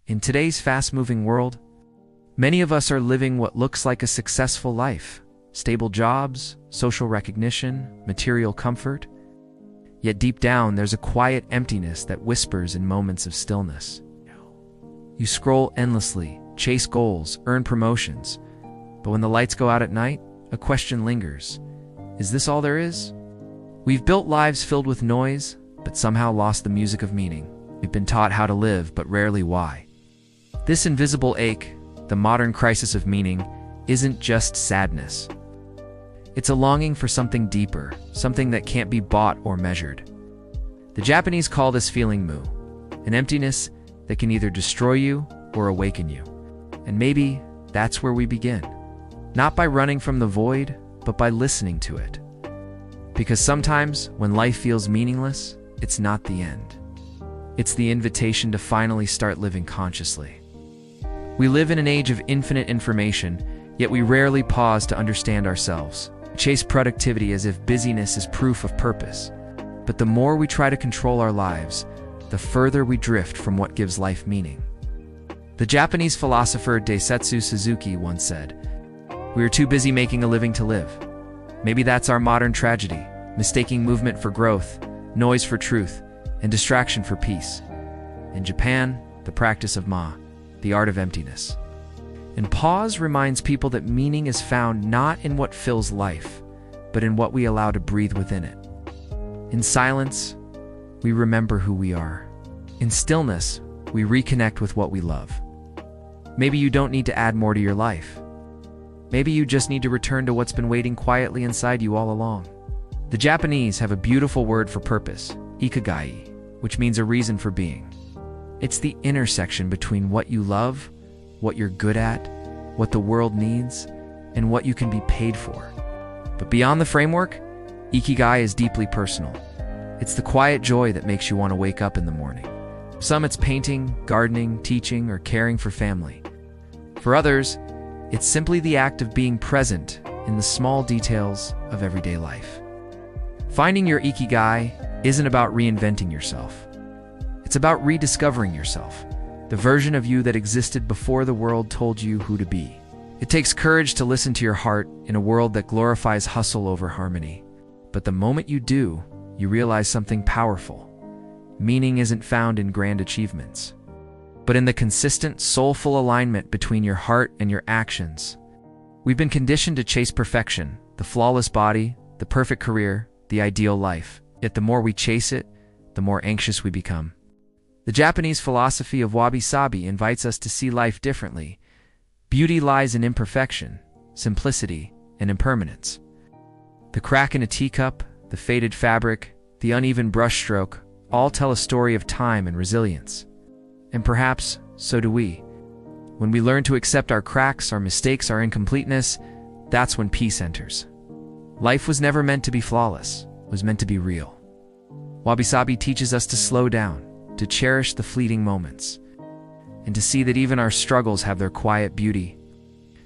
In today's fast-moving world, many of us are living what looks like a successful life, stable jobs, social recognition, material comfort. Yet deep down, there's a quiet emptiness that whispers in moments of stillness. You scroll endlessly, chase goals, earn promotions, but when the lights go out at night, a question lingers. Is this all there is? We've built lives filled with noise, but somehow lost the music of meaning. We've been taught how to live, but rarely why. This invisible ache, the modern crisis of meaning, isn't just sadness. It's a longing for something deeper, something that can't be bought or measured. The Japanese call this feeling mu, an emptiness that can either destroy you or awaken you. And maybe that's where we begin. Not by running from the void, but by listening to it. Because sometimes, when life feels meaningless, it's not the end. It's the invitation to finally start living consciously. We live in an age of infinite information, yet we rarely pause to understand ourselves. We chase productivity as if busyness is proof of purpose. But the more we try to control our lives, the further we drift from what gives life meaning. The Japanese philosopher Daisetsu Suzuki once said, "We are too busy making a living to live." Maybe that's our modern tragedy, mistaking movement for growth, noise for truth, and distraction for peace. In Japan, the practice of the art of emptiness. And pause reminds people that meaning is found not in what fills life, but in what we allow to breathe within it. In silence, we remember who we are. In stillness, we reconnect with what we love. Maybe you don't need to add more to your life. Maybe you just need to return to what's been waiting quietly inside you all along. The Japanese have a beautiful word for purpose, Ikigai, which means a reason for being. It's the intersection between what you love, what you're good at, what the world needs, and what you can be paid for. But beyond the framework, Ikigai is deeply personal. It's the quiet joy that makes you want to wake up in the morning. Some it's painting, gardening, teaching, or caring for family. For others, it's simply the act of being present in the small details of everyday life. Finding your Ikigai isn't about reinventing yourself. It's about rediscovering yourself, the version of you that existed before the world told you who to be. It takes courage to listen to your heart in a world that glorifies hustle over harmony. But the moment you do, you realize something powerful. Meaning isn't found in grand achievements, but in the consistent, soulful alignment between your heart and your actions. We've been conditioned to chase perfection, the flawless body, the perfect career, the ideal life. Yet the more we chase it, the more anxious we become. The Japanese philosophy of Wabi-Sabi invites us to see life differently. Beauty lies in imperfection, simplicity, and impermanence. The crack in a teacup, the faded fabric, the uneven brushstroke, all tell a story of time and resilience. And perhaps, so do we. When we learn to accept our cracks, our mistakes, our incompleteness, that's when peace enters. Life was never meant to be flawless, it was meant to be real. Wabi-Sabi teaches us to slow down, to cherish the fleeting moments, and to see that even our struggles have their quiet beauty.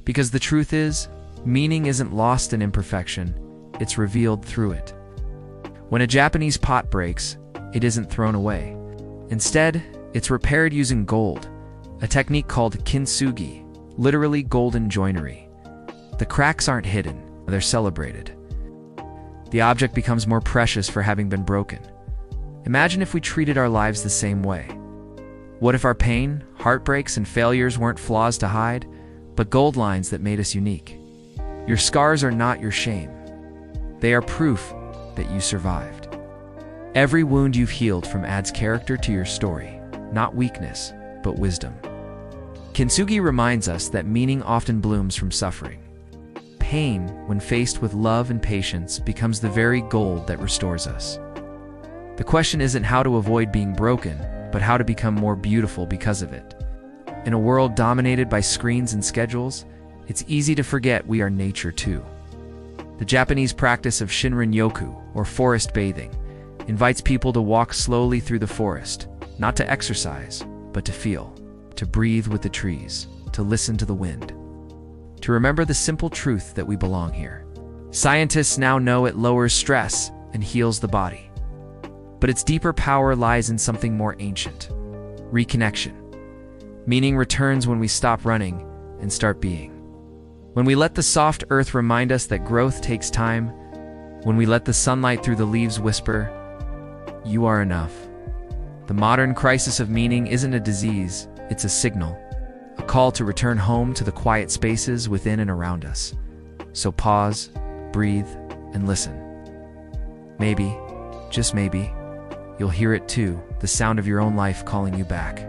Because the truth is, meaning isn't lost in imperfection, it's revealed through it. When a Japanese pot breaks, it isn't thrown away. Instead, it's repaired using gold, a technique called Kintsugi, literally golden joinery. The cracks aren't hidden, they're celebrated. The object becomes more precious for having been broken. Imagine if we treated our lives the same way. What if our pain, heartbreaks, and failures weren't flaws to hide, but gold lines that made us unique? Your scars are not your shame. They are proof that you survived. Every wound you've healed from adds character to your story, not weakness, but wisdom. Kintsugi reminds us that meaning often blooms from suffering. Pain, when faced with love and patience, becomes the very gold that restores us. The question isn't how to avoid being broken, but how to become more beautiful because of it. In a world dominated by screens and schedules, it's easy to forget we are nature too. The Japanese practice of Shinrin-Yoku, or forest bathing, invites people to walk slowly through the forest, not to exercise, but to feel, to breathe with the trees, to listen to the wind, to remember the simple truth that we belong here. Scientists now know it lowers stress and heals the body. But its deeper power lies in something more ancient: reconnection. Meaning returns when we stop running and start being. When we let the soft earth remind us that growth takes time, when we let the sunlight through the leaves whisper, "You are enough." The modern crisis of meaning isn't a disease, it's a signal, a call to return home to the quiet spaces within and around us. So pause, breathe, and listen. Maybe, just maybe, you'll hear it too, the sound of your own life calling you back.